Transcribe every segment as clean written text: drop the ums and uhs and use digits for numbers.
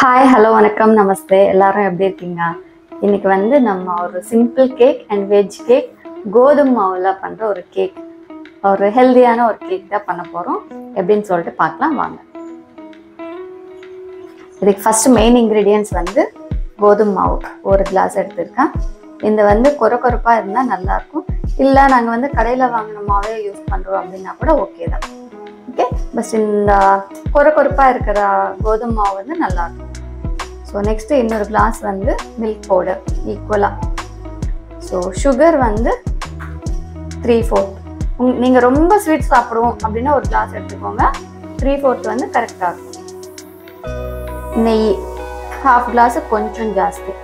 Hi hello வணக்கம் நமஸ்தே எல்லாரும் எப்படி இருக்கீங்க? இன்னைக்கு வந்து நம்ம ஒரு simple cake and veg cake கோதுமை மாவுல பண்ற ஒரு கேக், ஒரு ஹெல்தியான ஒரு கேக் தான் பண்ண போறோம். எப்படின்னு சொல்லிட்டு பார்க்கலாம் வாங்க. இதுக்கு ஃபர்ஸ்ட் மெயின் இன்கிரீடியன்ஸ் வந்து கோதுமை மாவு ஒரு கிளாஸ் எடுத்திருக்கேன். இந்த வந்து கொரப்பா இருந்தால் நல்லா இருக்கும். இல்லை நாங்கள் வந்து கடையில் வாங்கின மாவே யூஸ் பண்ணுறோம் அப்படின்னா கூட ஓகே தான். ஓகே, பஸ் இந்த கொரப்பா இருக்கிற கோதுமை மாவு வந்து நல்லா இருக்கும். ஸோ நெக்ஸ்ட்டு இன்னொரு கிளாஸ் வந்து மில்க் பவுடர் ஈக்குவலாக. ஸோ சுகர் வந்து 3/4. நீங்கள் ரொம்ப ஸ்வீட் சாப்பிடுவோம் அப்படின்னா ஒரு கிளாஸ் எடுத்துக்கோங்க. 3/4 வந்து கரெக்டாக இருக்கும். நெய் 1/2 கிளாஸு கொஞ்சம் ஜாஸ்தி.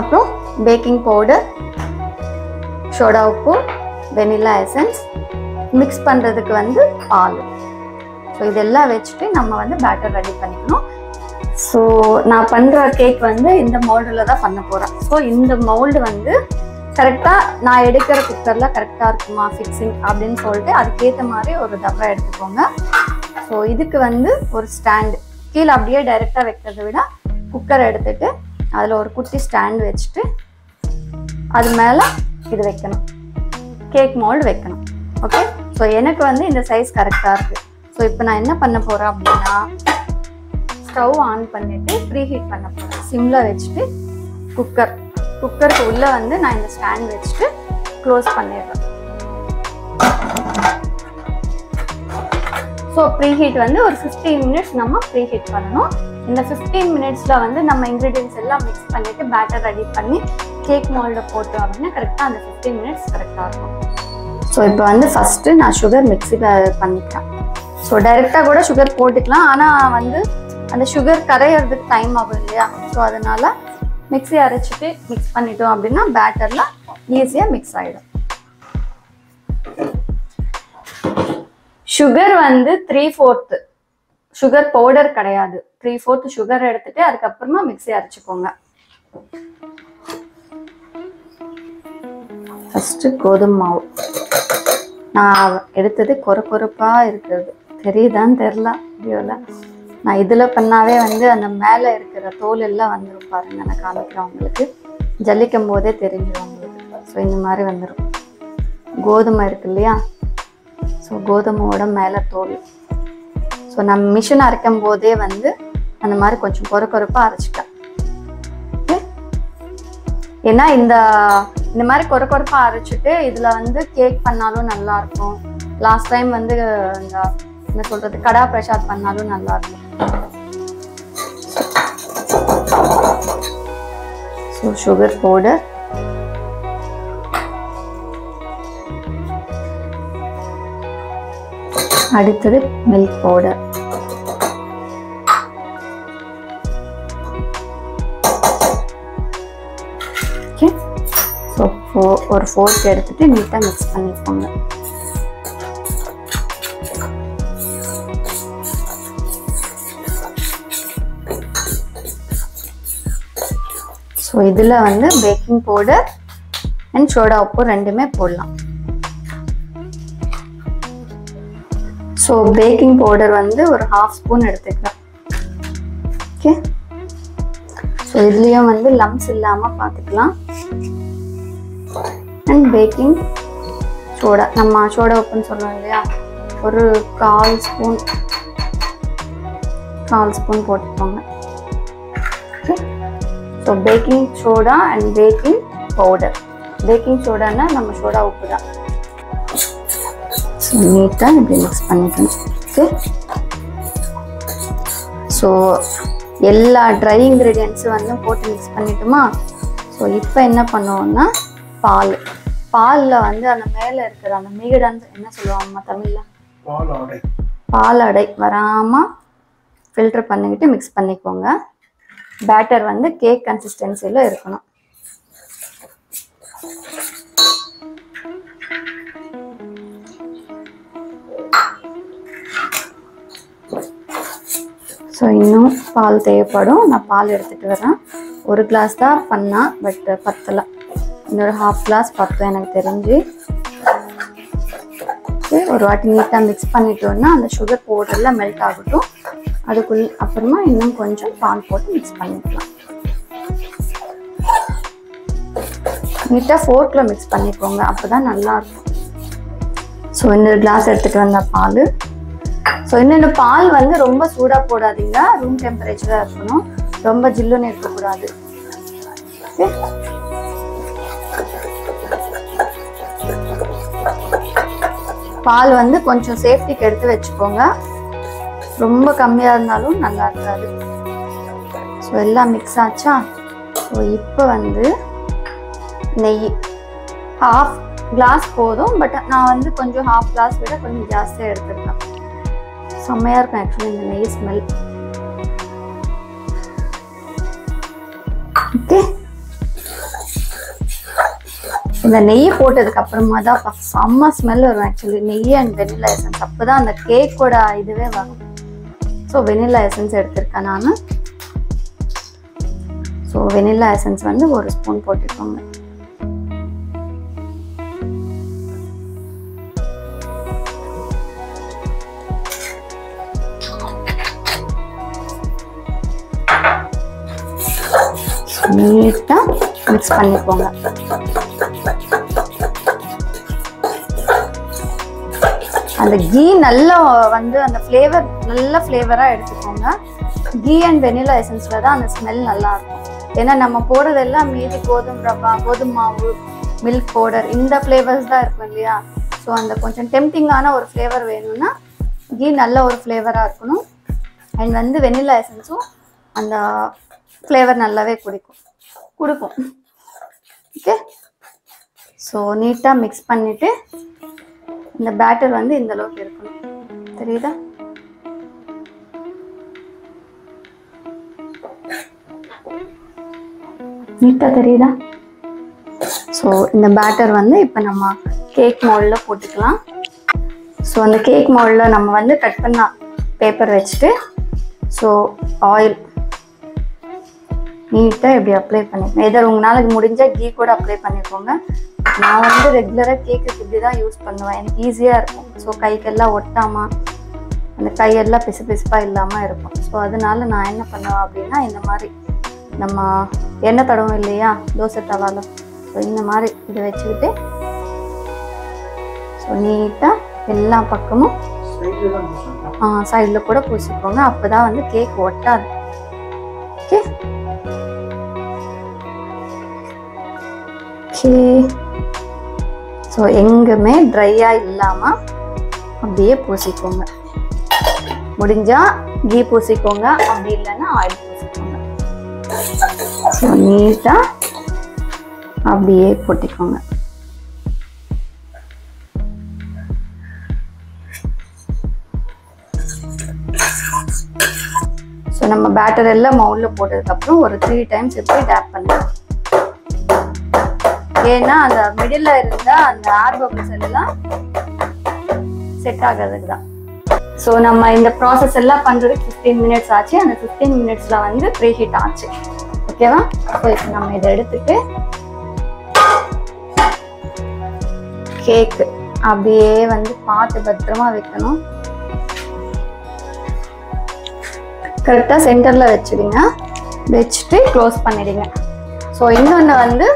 அப்புறம் பேக்கிங் பவுடர், சோடா உப்பு, வெனிலா எசன்ஸ், மிக்ஸ் பண்ணுறதுக்கு வந்து பால். ஸோ இதெல்லாம் வச்சுட்டு நம்ம வந்து பேட்டர் ரெடி பண்ணிக்கணும். ஸோ நான் பண்ணுற கேக் வந்து இந்த மோல்டில் தான் பண்ண போகிறேன். ஸோ இந்த மோல்டு வந்து கரெக்டாக நான் எடுக்கிற குக்கரில் கரெக்டாக இருக்குமா ஃபிக்ஸிங் அப்படின்னு சொல்லிட்டு அதுக்கேற்ற மாதிரி ஒரு டப்பா எடுத்துக்கோங்க. ஸோ இதுக்கு வந்து ஒரு ஸ்டாண்டு கீழே அப்படியே டைரெக்டாக வைக்கிறத விட குக்கரை எடுத்துட்டு அதில் ஒரு குட்டி ஸ்டாண்ட் வச்சுட்டு அது மேலே இது வைக்கணும், கேக் மோல்டு வைக்கணும். ஓகே, ஸோ எனக்கு வந்து இந்த சைஸ் கரெக்டாக இருக்குது. ஸோ இப்போ நான் என்ன பண்ண போகிறேன் அப்படின்னா ஸ்டவ் ஆன் பண்ணிவிட்டு ப்ரீ ஹீட் பண்ண போகிறேன். சிம்மில் வச்சுட்டு குக்கருக்கு உள்ளே வந்து நான் இந்த ஸ்டாண்ட் வச்சுட்டு க்ளோஸ் பண்ணிடுறேன். ஸோ ப்ரீ ஹீட் வந்து ஒரு 15 மினிட்ஸ் நம்ம ப்ரீ ஹீட் பண்ணணும். இந்த 15 மினிட்ஸில் வந்து நம்ம இன்க்ரீடியன்ஸ் எல்லாம் மிக்ஸ் பண்ணிவிட்டு பேட்டர் ரெடி பண்ணி கேக் மோல்டை போட்டோம் அப்படின்னா கரெக்டாக அந்த 15 மினிட்ஸ் கரெக்டாக இருக்கும். ஸோ இப்போ வந்து ஃபஸ்ட்டு நான் சுகர் மிக்ஸியில் பண்ணிக்கிறேன். ஸோ டைரெக்டாக கூட சுகர் போட்டுக்கலாம், ஆனால் வந்து அந்த சுகர் கரையிறதுக்கு டைம் ஆகும் இல்லையா? ஸோ அதனால் மிக்ஸி அரைச்சிட்டு மிக்ஸ் பண்ணிட்டோம் அப்படின்னா பேட்டரில் ஈஸியாக மிக்ஸ் ஆகிடும். சுகர் வந்து 3/4 சுகர் பவுடர் கிடையாது, 3/4 சுகர் எடுத்துட்டு அதுக்கப்புறமா மிக்ஸி அரைச்சிக்கோங்க. ஃபஸ்ட்டு கோதுமை மாவு நான் எடுத்தது கொரப்பாக இருக்கிறது, தெரியுதான்னு தெரில வீடியோவில். நான் இதில் பண்ணாவே வந்து அந்த மேலே இருக்கிற தோல் எல்லாம் வந்துடும் பாருங்க. நான் காமிக்கிறேன் உங்களுக்கு, ஜல்லிக்கும் போதே தெரிஞ்சிடும் உங்களுக்கு. ஸோ இந்த மாதிரி வந்துடும். கோதுமை இருக்கு இல்லையா? ஸோ கோதுமையோட மேலே தோல். ஸோ நான் மிஷின் அரைக்கும் போதே வந்து அந்த மாதிரி கொஞ்சம் கொரப்பாக அரைச்சிட்டேன். ஓகே, ஏன்னா இந்த மாதிரி கொரப்பாக அரைச்சிட்டு இதில் வந்து கேக் பண்ணாலும் நல்லாயிருக்கும். லாஸ்ட் டைம் வந்து இந்த என்ன சொல்கிறது கடா பிரசாத் பண்ணாலும் நல்லாயிருக்கும். ஸோ சுகர் பவுடர், அடுத்தது மில்க் பவுடர், ஓகே. ஸோ ஒரு ஃபோர்க் எடுத்துட்டு நீட்டாக மிக்ஸ் பண்ணிக்கோங்க. ஸோ இதில் வந்து பேக்கிங் பவுடர் அண்ட் சோடா உப்பு ரெண்டுமே போடலாம். ஸோ பேக்கிங் பவுடர் வந்து ஒரு 1/2 ஸ்பூன் எடுத்துக்கலாம். ஓகே, ஸோ இதுலேயும் வந்து லம்ஸ் இல்லாமல் பார்த்துக்கலாம். அண்ட் பேக்கிங் சோடா, நம்ம சோடா உப்புன்னு சொல்லுவோம் இல்லையா, ஒரு 1/4 ஸ்பூன் போட்டுக்கோங்க. Okay, so baking soda and baking powder. Baking சோடானா நம்ம சோடா உப்பு தான். ஸோ நீட்டாக இப்படி மிக்ஸ் பண்ணிக்கணும். ஓகே, ஸோ எல்லா ட்ரை இன்க்ரீடியன்ஸும் வந்து போட்டு மிக்ஸ் பண்ணிட்டோமா? ஸோ இப்போ என்ன பண்ணுவோம்னா பாலில் வந்து அந்த மேலே இருக்கிற அந்த மீகடான்னு என்ன சொல்லுவாங்கம்மா தமிழில்? பாலடை வராமல் ஃபில்டர் பண்ணிக்கிட்டு மிக்ஸ் பண்ணிக்கோங்க. பேட்டர் வந்து கேக் கன்சிஸ்டன்சியில் இருக்கணும். ஸோ இன்னும் பால் தேவைப்படும். நான் பால் எடுத்துகிட்டு வரேன். ஒரு கிளாஸ் தான் பண்ணேன், பட் பத்தலை. இன்னொரு 1/2 கிளாஸ் பத்தும் எனக்கு தெரிஞ்சு. ஒரு வாட்டி நீட்டாக மிக்ஸ் பண்ணிட்டோம்னா அந்த சுகர் பவுடர்லாம் மெல்ட் ஆகட்டும். அதுக்குள்ள அப்புறமா இன்னும் கொஞ்சம் பால் போட்டு மிக்ஸ் பண்ணிக்கலாம். நீட்டாக ஃபோர்க்கில் மிக்ஸ் பண்ணிக்கோங்க, அப்போ தான் நல்லாயிருக்கும். ஸோ இந்த கிளாஸ் எடுத்துகிட்டு வந்த பால். ஸோ இன்னொன்று பால் வந்து ரொம்ப சூடாக போடாதீங்க, ரூம் டெம்பரேச்சராக இருக்கணும், ரொம்ப ஜில்லுன்னு இருக்கக்கூடாது. ஓகே, பால் வந்து கொஞ்சம் சேஃப்டிக்கு எடுத்து வச்சுக்கோங்க, ரொம்ப கம்மியாக இருந்தாலும் நல்லா இருக்காது. ஸோ எல்லாம் மிக்ஸ் ஆச்சா? ஸோ இப்போ வந்து நெய் 1/2 கிளாஸ் போதும், பட் நான் வந்து கொஞ்சம் 1/2 கிளாஸ் விட கொஞ்சம் ஜாஸ்தியாக எடுத்துருக்கேன். செம்மையாக இருக்கும் ஆக்சுவலி இந்த நெய் ஸ்மெல். ஓகே, இந்த நெய் போட்டதுக்கு அப்புறமா தான் செம்ம ஸ்மெல் வரும் ஆக்சுவலி, நெய் அண்ட் வெனிலா எசன்ஸ். அப்போ தான் அந்த கேக்கோட இதுவே வரும். ஸோ வெனிலா எசன்ஸ் எடுத்திருக்கேன் நான். ஸோ வெனிலா எசன்ஸ் வந்து 1 ஸ்பூன் போட்டுக்கோங்க. நீட்டாக மிக்ஸ் பண்ணிக்கோங்க. அந்த கீ நல்லா வந்து அந்த ஃப்ளேவர் நல்ல ஃப்ளேவராக எடுத்துக்கோங்க. கீ அண்ட் வெனிலா எசன்ஸில் தான் அந்த ஸ்மெல் நல்லா இருக்கும். ஏன்னா நம்ம போடுறதெல்லாம் மீதி கோதுமை ரவா, கோதுமை மாவு, மில்க் பவுடர், இந்த ஃப்ளேவர்ஸ் தான் இருக்கும் இல்லையா. ஸோ அந்த கொஞ்சம் டெம்டிங்கான ஒரு ஃப்ளேவர் வேணும்னா கீ நல்ல ஒரு ஃப்ளேவராக இருக்கணும். அண்ட் வந்து வெனிலா எசன்ஸும் அந்த ஃப்ளேவர் நல்லாவே கொடுக்கும். ஓகே, ஸோ நீட்டாக மிக்ஸ் பண்ணிவிட்டு இந்த பேட்டர் வந்து இந்த அளவுக்கு இருக்கணும், தெரியுதா? நீட்டாக தெரியுதா? ஸோ இந்த பேட்டர் வந்து இப்போ நம்ம கேக் மோல்டில் போட்டுக்கலாம். ஸோ அந்த கேக் மோல்டில் நம்ம வந்து கட் பண்ண பேப்பர் வச்சுட்டு ஸோ ஆயில் நீட்டாக இப்படி அப்ளை பண்ணிக்கணும். எதர் உங்களால் முடிஞ்சால் கீ கூட அப்ளை பண்ணிக்கோங்க. நான் வந்து ரெகுலராக கேக்குக்கு இப்படி தான் யூஸ் பண்ணுவேன், எனக்கு ஈஸியாக இருக்கும். ஸோ கைக்கெல்லாம் ஒட்டாமல் அந்த கையெல்லாம் பிசு பிசுப்பாக இல்லாமல் இருக்கும். ஸோ அதனால நான் என்ன பண்ணுவேன் அப்படின்னா, இந்த மாதிரி நம்ம எண்ணெய் தடவும் இல்லையா தோசை தவால, ஸோ இந்த மாதிரி இதை வச்சுக்கிட்டு ஸோ நீட்டாக எல்லா பக்கமும் சைடில் கூட பூசிக்கோங்க. அப்போ தான் வந்து கேக் ஒட்டாது. ஓகே, ஸோ எங்குமே ட்ரையாக இல்லாமல் அப்படியே பூசிக்கோங்க. முடிஞ்சால் கீ பூசிக்கோங்க, அப்படி இல்லைன்னா ஆயில் பூசிக்கோங்க. ஸோ நீட்டாக அப்படியே போட்டிக்கோங்க. ஸோ நம்ம பேட்டர் எல்லாம் மவுலில் போட்டதுக்கப்புறம் ஒரு 3 டைம்ஸ் எப்படி டேப் பண்ணுவோம். ஏன்னா அந்த மிடில் இருந்த அந்த ஏர் பபிள்ஸ் எல்லாம் செட் ஆகிறதுக்கு தான். ஸோ நம்ம இந்த ப்ராசஸ் எல்லாம் பண்ணுறதுக்கு 15 மினிட்ஸ் ஆச்சு. அந்த 15 மினிட்ஸில் வந்து ப்ரீ ஹீட் ஆச்சு. ஓகேவா? ஸோ இப்போ நம்ம இதை எடுத்துட்டு கேக்கு அப்படியே வந்து பார்த்து பத்திரமா வைக்கணும். கரெக்டாக சென்டரில் வச்சுடுங்க, வச்சுட்டு க்ளோஸ் பண்ணிடுங்க. ஸோ இன்னொன்று வந்து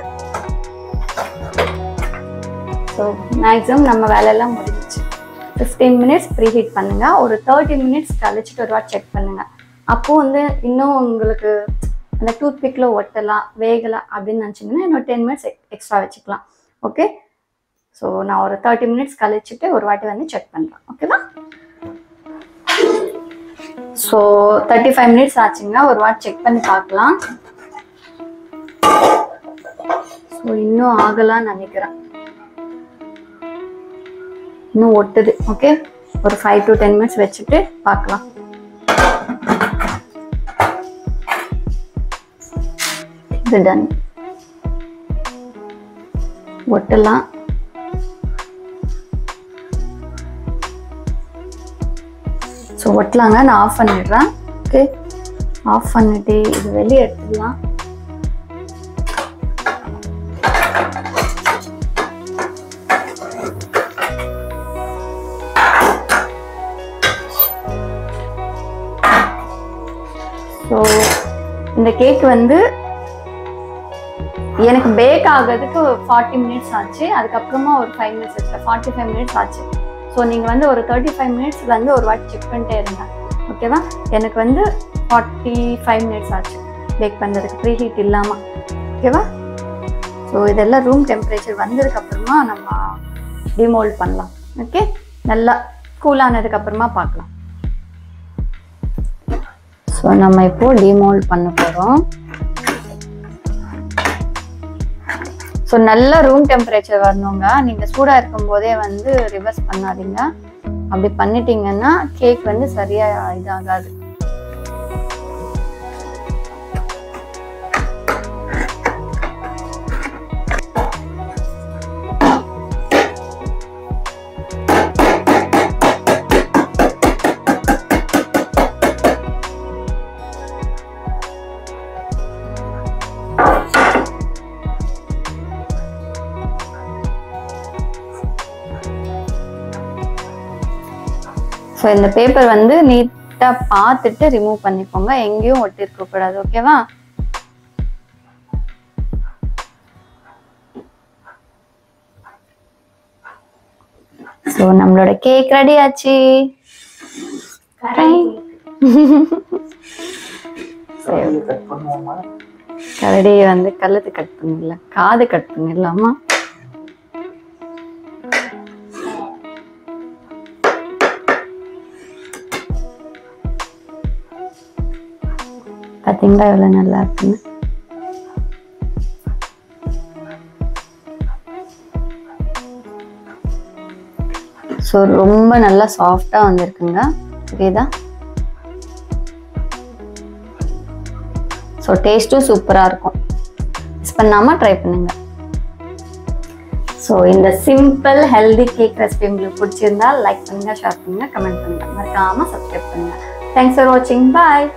ஸோ மேக்ஸிமம் நம்ம வேலையெல்லாம் முடிஞ்சிச்சு. 15 மினிட்ஸ் ப்ரீ ஹீட் பண்ணுங்க. ஒரு 30 மினிட்ஸ் கழிச்சுட்டு ஒரு வாட்டி செக் பண்ணுங்க. அப்போ வந்து இன்னும் உங்களுக்கு அந்த டூத் பிக்கில் ஒட்டலாம், வேகலாம் அப்படின்னு நினச்சிங்கன்னா இன்னும் 10 மினிட்ஸ் எக்ஸ்ட்ரா வச்சுக்கலாம். ஓகே, ஸோ நான் ஒரு 30 மினிட்ஸ் கழிச்சுட்டு ஒரு வாட்டி வந்து செக் பண்ணுறேன். ஓகேவா? ஸோ 35 மினிட்ஸ் ஆச்சுங்க. ஒரு வாட்டி செக் பண்ணி பார்க்கலாம். ஸோ இன்னும் ஆகலான்னு நினைக்கிறேன், இன்னும் ஒட்டுது. ஓகே, ஒரு 5 to 10 மினிட்ஸ் வச்சுட்டு பார்க்கலாம். இது டன். ஒட்டலாம். ஸோ ஒட்டலாங்க. நான் ஆஃப் பண்ணிடுறேன். ஓகே, ஆஃப் பண்ணிட்டு இது வெளியே எடுத்துடலாம். ஸோ இந்த கேக் வந்து எனக்கு பேக் ஆகிறதுக்கு 40 மினிட்ஸ் ஆச்சு. அதுக்கப்புறமா ஒரு 5 மினிட்ஸ் இருக்கு, 45 மினிட்ஸ் ஆச்சு. ஸோ நீங்கள் வந்து ஒரு 35 மினிட்ஸ்ல வந்து ஒரு வாட்டி செக் பண்ணிட்டே இருங்க. ஓகேவா? எனக்கு வந்து 45 மினிட்ஸ் ஆச்சு பேக் பண்ணுறதுக்கு, ப்ரீ ஹீட் இல்லாமல். ஓகேவா? ஸோ இதெல்லாம் ரூம் டெம்பரேச்சர் வந்ததுக்கப்புறமா நம்ம டிமோல்ட் பண்ணலாம். ஓகே, நல்லா கூல் ஆனதுக்கப்புறமா பார்க்கலாம். ஸோ நம்ம இப்போ டிமோல்ட் பண்ண போகிறோம். ஸோ நல்ல ரூம் டெம்பரேச்சர் வரணுங்க. நீங்கள் சூடாக இருக்கும் போதே வந்து ரிவர்ஸ் பண்ணாதீங்க. அப்படி பண்ணிட்டீங்கன்னா கேக் வந்து சரியாக இதாகாது. ஸோ இந்த பேப்பர் வந்து நீட்டாக பார்த்துட்டு ரிமூவ் பண்ணிக்கோங்க, எங்கேயும் ஒட்டி இருக்கக்கூடாது. ஓகேவா? ஸோ நம்மளோட கேக் ரெடி ஆச்சு. கரடி வந்து கழுத்து கட் பண்ணிடல, காது கட் பண்ணிடலாமா? பார்த்தீங்களா எவ்வளோ நல்லா இருக்குன்னு. ஸோ ரொம்ப நல்லா சாஃப்டாக வந்திருக்குங்க, புரியுதா? ஸோ டேஸ்ட்டும் சூப்பராக இருக்கும். மிஸ் பண்ணாமல் ட்ரை பண்ணுங்க. ஸோ இந்த சிம்பிள் ஹெல்தி கேக் ரெசிபி உங்களுக்கு பிடிச்சிருந்தா லைக் பண்ணுங்க, ஷேர் பண்ணுங்க, கமெண்ட் பண்ணுங்க, மறக்காமல் சப்ஸ்கிரைப் பண்ணுங்க. தேங்க்ஸ் ஃபார் வாட்சிங். பாய்.